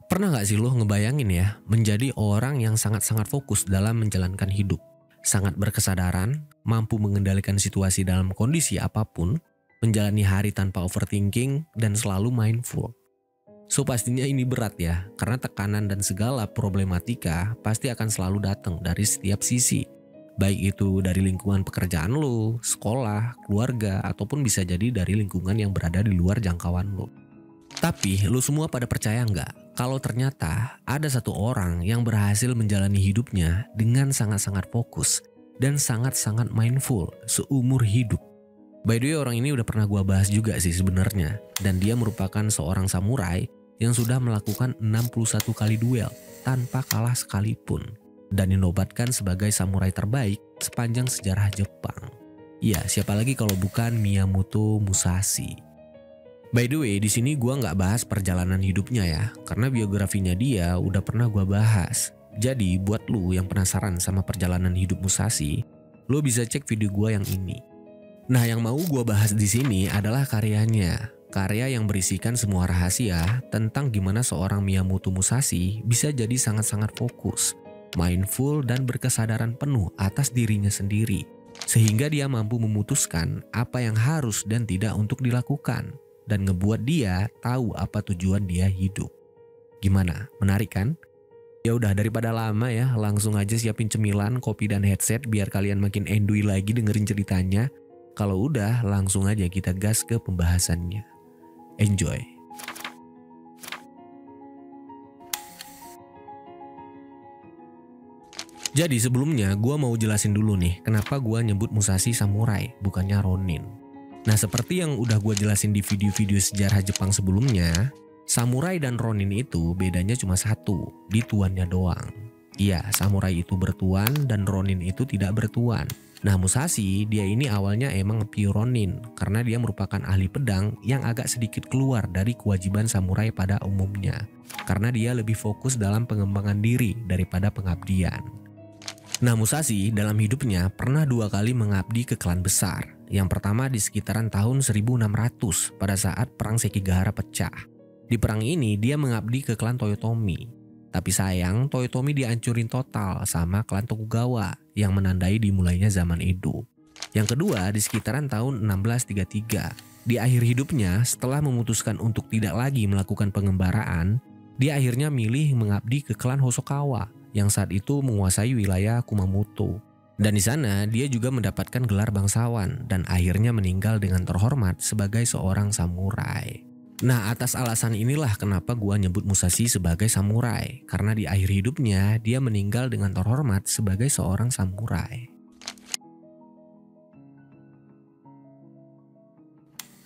Pernah gak sih lo ngebayangin ya, menjadi orang yang sangat-sangat fokus dalam menjalankan hidup, sangat berkesadaran, mampu mengendalikan situasi dalam kondisi apapun, menjalani hari tanpa overthinking, dan selalu mindful. So pastinya ini berat ya, karena tekanan dan segala problematika pasti akan selalu datang dari setiap sisi. Baik itu dari lingkungan pekerjaan lo, sekolah, keluarga, ataupun bisa jadi dari lingkungan yang berada di luar jangkauan lo. Tapi lu semua pada percaya nggak kalau ternyata ada satu orang yang berhasil menjalani hidupnya dengan sangat-sangat fokus dan sangat-sangat mindful seumur hidup. By the way, orang ini udah pernah gua bahas juga sih sebenarnya, dan dia merupakan seorang samurai yang sudah melakukan 61 kali duel tanpa kalah sekalipun dan dinobatkan sebagai samurai terbaik sepanjang sejarah Jepang. Ya, siapa lagi kalau bukan Miyamoto Musashi. By the way, di sini gua nggak bahas perjalanan hidupnya ya, karena biografinya dia udah pernah gua bahas. Jadi buat lu yang penasaran sama perjalanan hidup Musashi, lu bisa cek video gua yang ini. Nah, yang mau gua bahas di sini adalah karyanya, karya yang berisikan semua rahasia tentang gimana seorang Miyamoto Musashi bisa jadi sangat-sangat fokus, mindful dan berkesadaran penuh atas dirinya sendiri, sehingga dia mampu memutuskan apa yang harus dan tidak untuk dilakukan. Dan ngebuat dia tahu apa tujuan dia hidup. Gimana? Menarik kan? Ya udah, daripada lama ya, langsung aja siapin cemilan, kopi dan headset biar kalian makin enduy lagi dengerin ceritanya. Kalau udah, langsung aja kita gas ke pembahasannya. Enjoy. Jadi sebelumnya gue mau jelasin dulu nih kenapa gue nyebut Musashi samurai bukannya Ronin. Nah, seperti yang udah gue jelasin di video-video sejarah Jepang sebelumnya, samurai dan Ronin itu bedanya cuma satu, di tuannya doang. Iya, samurai itu bertuan dan Ronin itu tidak bertuan. Nah, Musashi dia ini awalnya emang pure Ronin karena dia merupakan ahli pedang yang agak sedikit keluar dari kewajiban samurai pada umumnya. Karena dia lebih fokus dalam pengembangan diri daripada pengabdian. Nah, Musashi dalam hidupnya pernah 2 kali mengabdi ke klan besar. Yang pertama di sekitaran tahun 1600 pada saat perang Sekigahara pecah. Di perang ini dia mengabdi ke klan Toyotomi. Tapi sayang Toyotomi dihancurin total sama klan Tokugawa yang menandai dimulainya zaman Edo. Yang kedua di sekitaran tahun 1633. Di akhir hidupnya setelah memutuskan untuk tidak lagi melakukan pengembaraan, dia akhirnya milih mengabdi ke klan Hosokawa yang saat itu menguasai wilayah Kumamoto. Dan di sana dia juga mendapatkan gelar bangsawan dan akhirnya meninggal dengan terhormat sebagai seorang samurai. Nah, atas alasan inilah kenapa gua nyebut Musashi sebagai samurai, karena di akhir hidupnya dia meninggal dengan terhormat sebagai seorang samurai.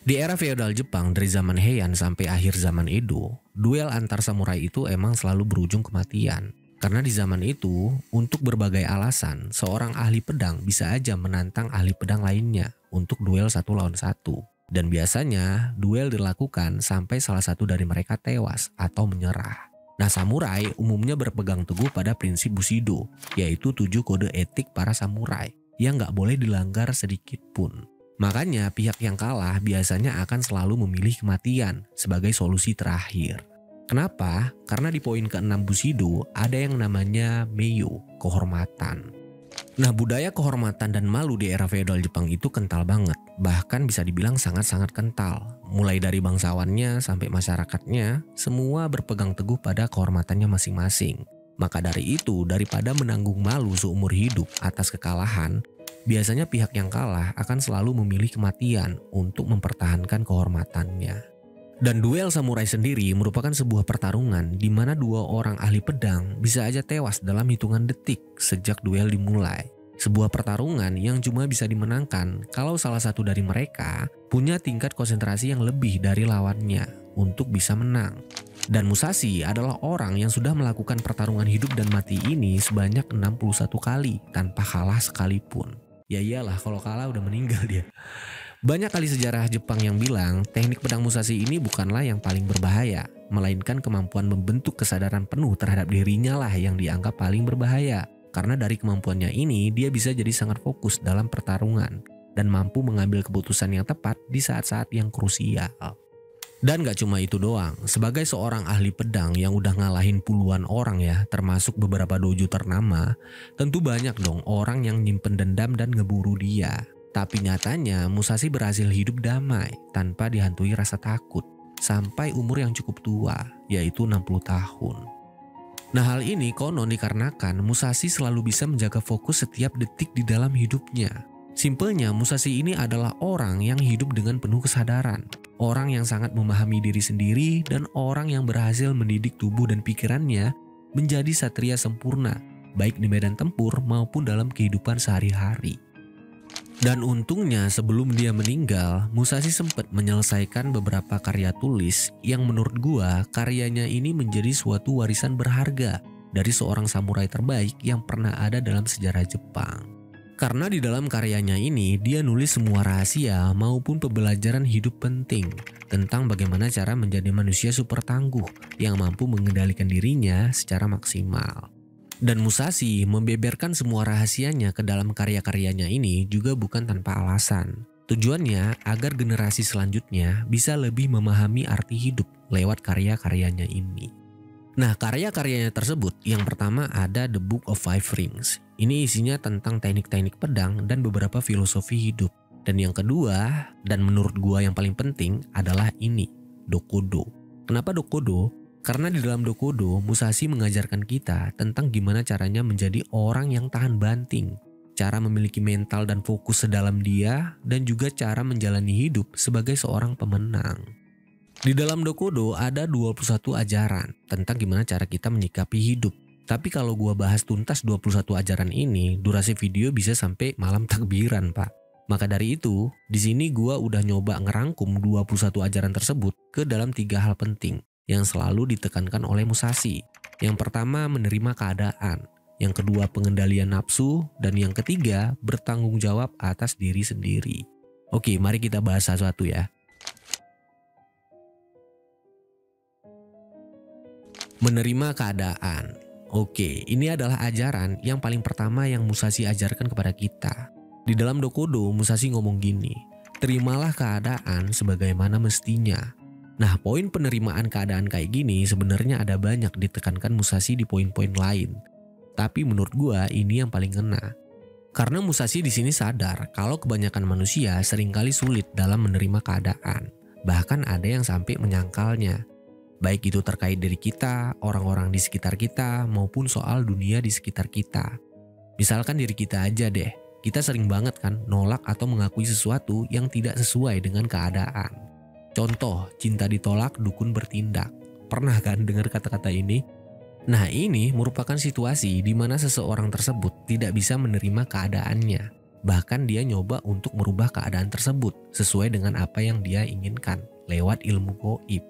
Di era feodal Jepang dari zaman Heian sampai akhir zaman Edo, duel antar samurai itu emang selalu berujung kematian. Karena di zaman itu, untuk berbagai alasan, seorang ahli pedang bisa aja menantang ahli pedang lainnya untuk duel 1 lawan 1. Dan biasanya, duel dilakukan sampai salah satu dari mereka tewas atau menyerah. Nah, samurai umumnya berpegang teguh pada prinsip Bushido, yaitu 7 kode etik para samurai, yang nggak boleh dilanggar sedikit pun. Makanya, pihak yang kalah biasanya akan selalu memilih kematian sebagai solusi terakhir. Kenapa? Karena di poin ke-6 Bushido ada yang namanya Meiyo, kehormatan. Nah, budaya kehormatan dan malu di era feodal Jepang itu kental banget. Bahkan bisa dibilang sangat-sangat kental. Mulai dari bangsawannya sampai masyarakatnya, semua berpegang teguh pada kehormatannya masing-masing. Maka dari itu, daripada menanggung malu seumur hidup atas kekalahan, biasanya pihak yang kalah akan selalu memilih kematian untuk mempertahankan kehormatannya. Dan duel samurai sendiri merupakan sebuah pertarungan di mana 2 orang ahli pedang bisa aja tewas dalam hitungan detik sejak duel dimulai. Sebuah pertarungan yang cuma bisa dimenangkan kalau salah satu dari mereka punya tingkat konsentrasi yang lebih dari lawannya untuk bisa menang. Dan Musashi adalah orang yang sudah melakukan pertarungan hidup dan mati ini sebanyak 61 kali tanpa kalah sekalipun. Ya iyalah, kalau kalah udah meninggal dia. Banyak kali sejarah Jepang yang bilang teknik pedang Musashi ini bukanlah yang paling berbahaya, melainkan kemampuan membentuk kesadaran penuh terhadap dirinya lah yang dianggap paling berbahaya. Karena dari kemampuannya ini dia bisa jadi sangat fokus dalam pertarungan dan mampu mengambil keputusan yang tepat di saat-saat yang krusial. Dan gak cuma itu doang, sebagai seorang ahli pedang yang udah ngalahin puluhan orang ya, termasuk beberapa dojo ternama, tentu banyak dong orang yang nyimpen dendam dan ngeburu dia. Tapi nyatanya Musashi berhasil hidup damai tanpa dihantui rasa takut sampai umur yang cukup tua, yaitu 60 tahun. Nah, hal ini konon dikarenakan Musashi selalu bisa menjaga fokus setiap detik di dalam hidupnya. Simpelnya, Musashi ini adalah orang yang hidup dengan penuh kesadaran, orang yang sangat memahami diri sendiri, dan orang yang berhasil mendidik tubuh dan pikirannya menjadi satria sempurna, baik di medan tempur maupun dalam kehidupan sehari-hari. Dan untungnya sebelum dia meninggal, Musashi sempat menyelesaikan beberapa karya tulis yang menurut gua karyanya ini menjadi suatu warisan berharga dari seorang samurai terbaik yang pernah ada dalam sejarah Jepang. Karena di dalam karyanya ini dia nulis semua rahasia maupun pembelajaran hidup penting tentang bagaimana cara menjadi manusia super tangguh yang mampu mengendalikan dirinya secara maksimal. Dan Musashi membeberkan semua rahasianya ke dalam karya-karyanya ini juga bukan tanpa alasan. Tujuannya agar generasi selanjutnya bisa lebih memahami arti hidup lewat karya-karyanya ini. Nah, karya-karyanya tersebut yang pertama ada The Book of Five Rings. Ini isinya tentang teknik-teknik pedang dan beberapa filosofi hidup. Dan yang kedua, dan menurut gua yang paling penting adalah ini, Dokodo. Kenapa Dokodo? Karena di dalam Dokodo, Musashi mengajarkan kita tentang gimana caranya menjadi orang yang tahan banting, cara memiliki mental dan fokus sedalam dia, dan juga cara menjalani hidup sebagai seorang pemenang. Di dalam Dokodo ada 21 ajaran tentang gimana cara kita menyikapi hidup. Tapi kalau gua bahas tuntas 21 ajaran ini, durasi video bisa sampai malam takbiran, Pak. Maka dari itu, di sini gua udah nyoba ngerangkum 21 ajaran tersebut ke dalam 3 hal penting yang selalu ditekankan oleh Musashi. Yang pertama, menerima keadaan. Yang kedua, pengendalian nafsu. Dan yang ketiga, bertanggung jawab atas diri sendiri. Oke, mari kita bahas satu-satu ya. Menerima keadaan. Oke, ini adalah ajaran yang paling pertama yang Musashi ajarkan kepada kita. Di dalam Dokodo, Musashi ngomong gini, terimalah keadaan sebagaimana mestinya. Nah, poin penerimaan keadaan kayak gini sebenarnya ada banyak ditekankan Musashi di poin-poin lain. Tapi menurut gua ini yang paling ngena. Karena Musashi di sini sadar kalau kebanyakan manusia seringkali sulit dalam menerima keadaan. Bahkan ada yang sampai menyangkalnya. Baik itu terkait diri kita, orang-orang di sekitar kita, maupun soal dunia di sekitar kita. Misalkan diri kita aja deh, kita sering banget kan nolak atau mengakui sesuatu yang tidak sesuai dengan keadaan. Contoh, cinta ditolak, dukun bertindak. Pernah kan dengar kata-kata ini? Nah, ini merupakan situasi di mana seseorang tersebut tidak bisa menerima keadaannya. Bahkan dia nyoba untuk merubah keadaan tersebut sesuai dengan apa yang dia inginkan lewat ilmu gaib.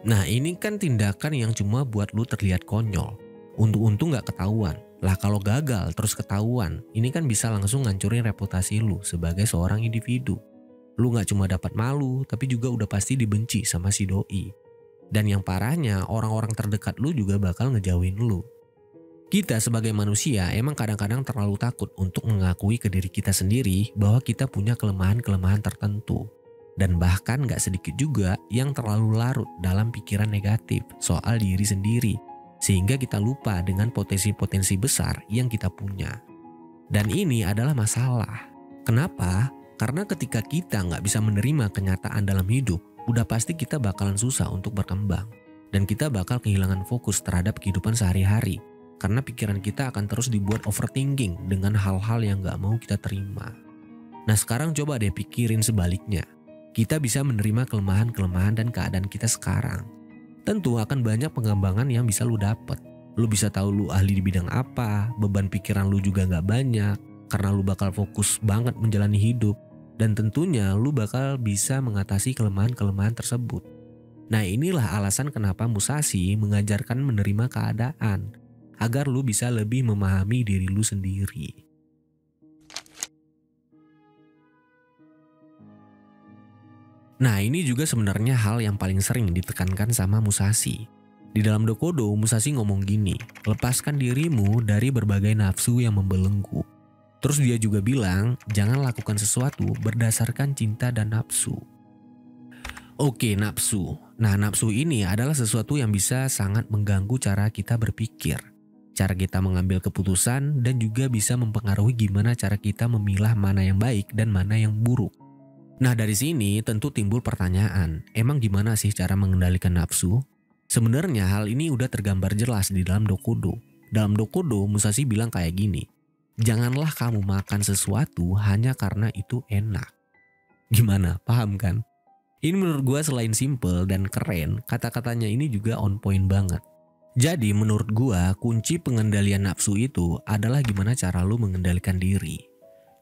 Nah, ini kan tindakan yang cuma buat lu terlihat konyol. Untung-untung gak ketahuan. Lah kalau gagal terus ketahuan, ini kan bisa langsung ngancurin reputasi lu sebagai seorang individu. Lu gak cuma dapat malu, tapi juga udah pasti dibenci sama si doi. Dan yang parahnya, orang-orang terdekat lu juga bakal ngejauhin lu. Kita sebagai manusia emang kadang-kadang terlalu takut untuk mengakui ke diri kita sendiri bahwa kita punya kelemahan-kelemahan tertentu. Dan bahkan gak sedikit juga yang terlalu larut dalam pikiran negatif soal diri sendiri. Sehingga kita lupa dengan potensi-potensi besar yang kita punya. Dan ini adalah masalah. Kenapa? Karena ketika kita gak bisa menerima kenyataan dalam hidup, udah pasti kita bakalan susah untuk berkembang. Dan kita bakal kehilangan fokus terhadap kehidupan sehari-hari. Karena pikiran kita akan terus dibuat overthinking dengan hal-hal yang gak mau kita terima. Nah, sekarang coba deh pikirin sebaliknya. Kita bisa menerima kelemahan-kelemahan dan keadaan kita sekarang. Tentu akan banyak pengembangan yang bisa lu dapet. Lu bisa tahu lu ahli di bidang apa, beban pikiran lu juga gak banyak, karena lu bakal fokus banget menjalani hidup. Dan tentunya lu bakal bisa mengatasi kelemahan-kelemahan tersebut. Nah, inilah alasan kenapa Musashi mengajarkan menerima keadaan, agar lu bisa lebih memahami diri lu sendiri. Nah, ini juga sebenarnya hal yang paling sering ditekankan sama Musashi. Di dalam Dokodo, Musashi ngomong gini, lepaskan dirimu dari berbagai nafsu yang membelenggu. Terus dia juga bilang, jangan lakukan sesuatu berdasarkan cinta dan nafsu. Oke, nafsu. Nah, nafsu ini adalah sesuatu yang bisa sangat mengganggu cara kita berpikir, cara kita mengambil keputusan, dan juga bisa mempengaruhi gimana cara kita memilah mana yang baik dan mana yang buruk. Nah, dari sini tentu timbul pertanyaan, emang gimana sih cara mengendalikan nafsu? Sebenarnya hal ini udah tergambar jelas di dalam Dokudo. Dalam Dokudo, Musashi bilang kayak gini, janganlah kamu makan sesuatu hanya karena itu enak. Gimana? Paham kan? Ini menurut gue selain simple dan keren, kata-katanya ini juga on point banget. Jadi menurut gue kunci pengendalian nafsu itu adalah gimana cara lu mengendalikan diri.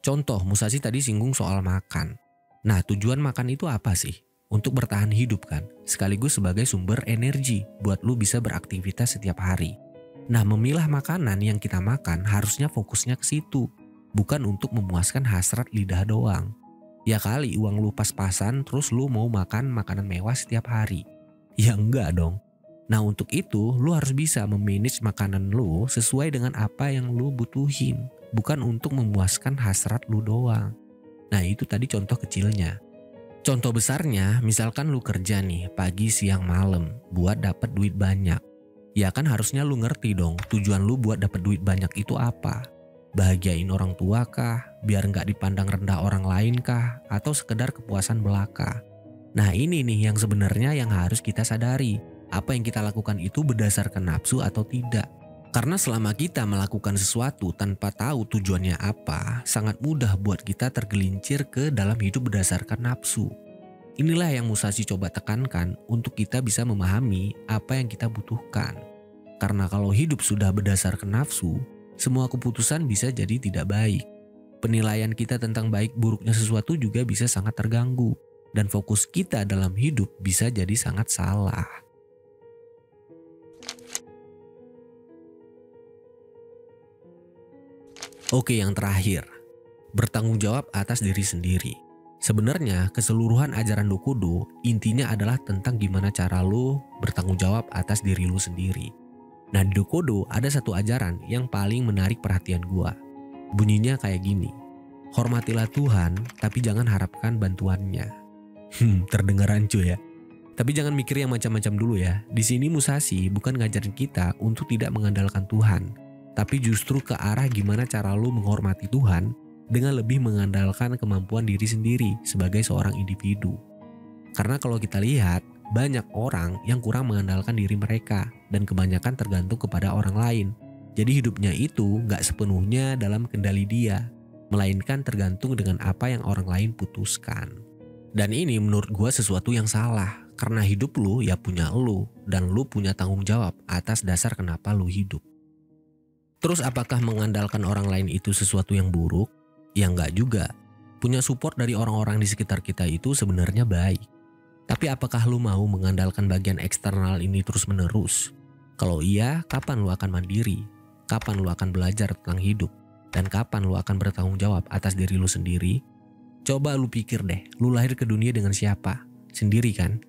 Contoh, Musashi tadi singgung soal makan. Nah, tujuan makan itu apa sih? Untuk bertahan hidup kan, sekaligus sebagai sumber energi buat lu bisa beraktivitas setiap hari. Nah, memilah makanan yang kita makan harusnya fokusnya ke situ, bukan untuk memuaskan hasrat lidah doang. Ya kali uang lu pas-pasan terus lu mau makan makanan mewah setiap hari. Ya enggak dong. Nah, untuk itu lu harus bisa memanage makanan lu sesuai dengan apa yang lu butuhin, bukan untuk memuaskan hasrat lu doang. Nah, itu tadi contoh kecilnya. Contoh besarnya, misalkan lu kerja nih pagi, siang, malam buat dapat duit banyak. Ya kan harusnya lu ngerti dong tujuan lu buat dapat duit banyak itu apa. Bahagiain orang tua kah? Biar nggak dipandang rendah orang lain kah? Atau sekedar kepuasan belaka? Nah, ini nih yang sebenarnya yang harus kita sadari. Apa yang kita lakukan itu berdasarkan nafsu atau tidak. Karena selama kita melakukan sesuatu tanpa tahu tujuannya apa, sangat mudah buat kita tergelincir ke dalam hidup berdasarkan nafsu. Inilah yang Musashi coba tekankan untuk kita bisa memahami apa yang kita butuhkan. Karena kalau hidup sudah berdasarkan nafsu, semua keputusan bisa jadi tidak baik. Penilaian kita tentang baik buruknya sesuatu juga bisa sangat terganggu. Dan fokus kita dalam hidup bisa jadi sangat salah. Oke, yang terakhir, bertanggung jawab atas diri sendiri. Sebenarnya keseluruhan ajaran Dokudo intinya adalah tentang gimana cara lo bertanggung jawab atas diri lo sendiri. Nah, di Dokudo ada satu ajaran yang paling menarik perhatian gua. Bunyinya kayak gini, hormatilah Tuhan tapi jangan harapkan bantuannya. Terdengar rancu ya. Tapi jangan mikir yang macam-macam dulu ya. Di sini Musashi bukan ngajarin kita untuk tidak mengandalkan Tuhan, tapi justru ke arah gimana cara lo menghormati Tuhan dengan lebih mengandalkan kemampuan diri sendiri sebagai seorang individu. Karena kalau kita lihat, banyak orang yang kurang mengandalkan diri mereka dan kebanyakan tergantung kepada orang lain. Jadi hidupnya itu gak sepenuhnya dalam kendali dia, melainkan tergantung dengan apa yang orang lain putuskan. Dan ini menurut gue sesuatu yang salah, karena hidup lu ya punya lu, dan lu punya tanggung jawab atas dasar kenapa lu hidup. Terus apakah mengandalkan orang lain itu sesuatu yang buruk? Ya enggak juga. Punya support dari orang-orang di sekitar kita itu sebenarnya baik. Tapi apakah lu mau mengandalkan bagian eksternal ini terus-menerus? Kalau iya, kapan lu akan mandiri? Kapan lu akan belajar tentang hidup? Dan kapan lu akan bertanggung jawab atas diri lu sendiri? Coba lu pikir deh, lu lahir ke dunia dengan siapa? Sendiri kan?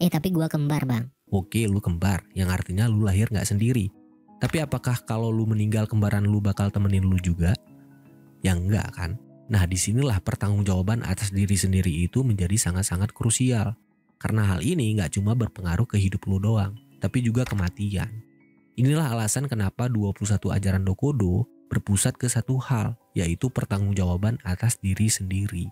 Tapi gua kembar, Bang. Oke, lu kembar, yang artinya lu lahir gak sendiri. Tapi apakah kalau lu meninggal kembaran lu bakal temenin lu juga? Ya enggak kan? Nah, disinilah pertanggungjawaban atas diri sendiri itu menjadi sangat-sangat krusial. Karena hal ini gak cuma berpengaruh ke hidup lu doang, tapi juga kematian. Inilah alasan kenapa 21 ajaran Dokudo berpusat ke satu hal, yaitu pertanggungjawaban atas diri sendiri.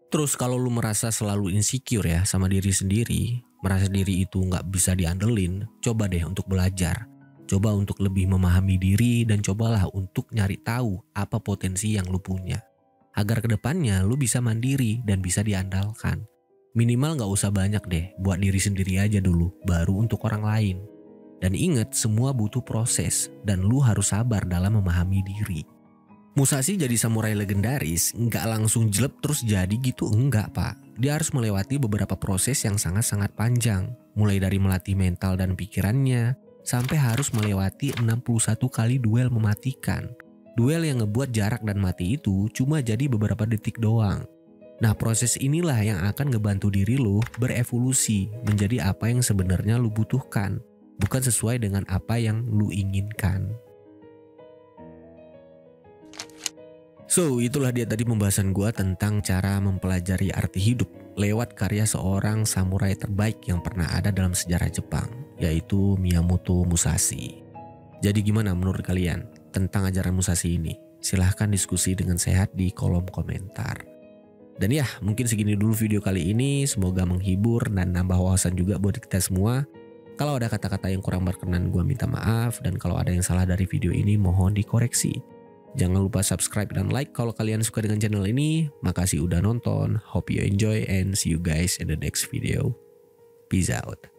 Terus kalau lu merasa selalu insecure ya sama diri sendiri, merasa diri itu gak bisa diandelin, coba deh untuk belajar. Coba untuk lebih memahami diri dan cobalah untuk nyari tahu apa potensi yang lu punya. Agar kedepannya lu bisa mandiri dan bisa diandalkan. Minimal gak usah banyak deh, buat diri sendiri aja dulu, baru untuk orang lain. Dan ingat, semua butuh proses dan lu harus sabar dalam memahami diri. Musashi jadi samurai legendaris gak langsung jelek terus jadi gitu, enggak pak. Dia harus melewati beberapa proses yang sangat-sangat panjang. Mulai dari melatih mental dan pikirannya, sampai harus melewati 61 kali duel mematikan. Duel yang ngebuat jarak dan mati itu cuma jadi beberapa detik doang. Nah, proses inilah yang akan ngebantu diri lu berevolusi menjadi apa yang sebenarnya lu butuhkan, bukan sesuai dengan apa yang lu inginkan. So, itulah dia tadi pembahasan gue tentang cara mempelajari arti hidup lewat karya seorang samurai terbaik yang pernah ada dalam sejarah Jepang, yaitu Miyamoto Musashi. Jadi gimana menurut kalian tentang ajaran Musashi ini? Silahkan diskusi dengan sehat di kolom komentar. Dan ya, mungkin segini dulu video kali ini. Semoga menghibur dan nambah wawasan juga buat kita semua. Kalau ada kata-kata yang kurang berkenan, gue minta maaf. Dan kalau ada yang salah dari video ini, mohon dikoreksi. Jangan lupa subscribe dan like kalau kalian suka dengan channel ini. Makasih udah nonton. Hope you enjoy and see you guys in the next video. Peace out.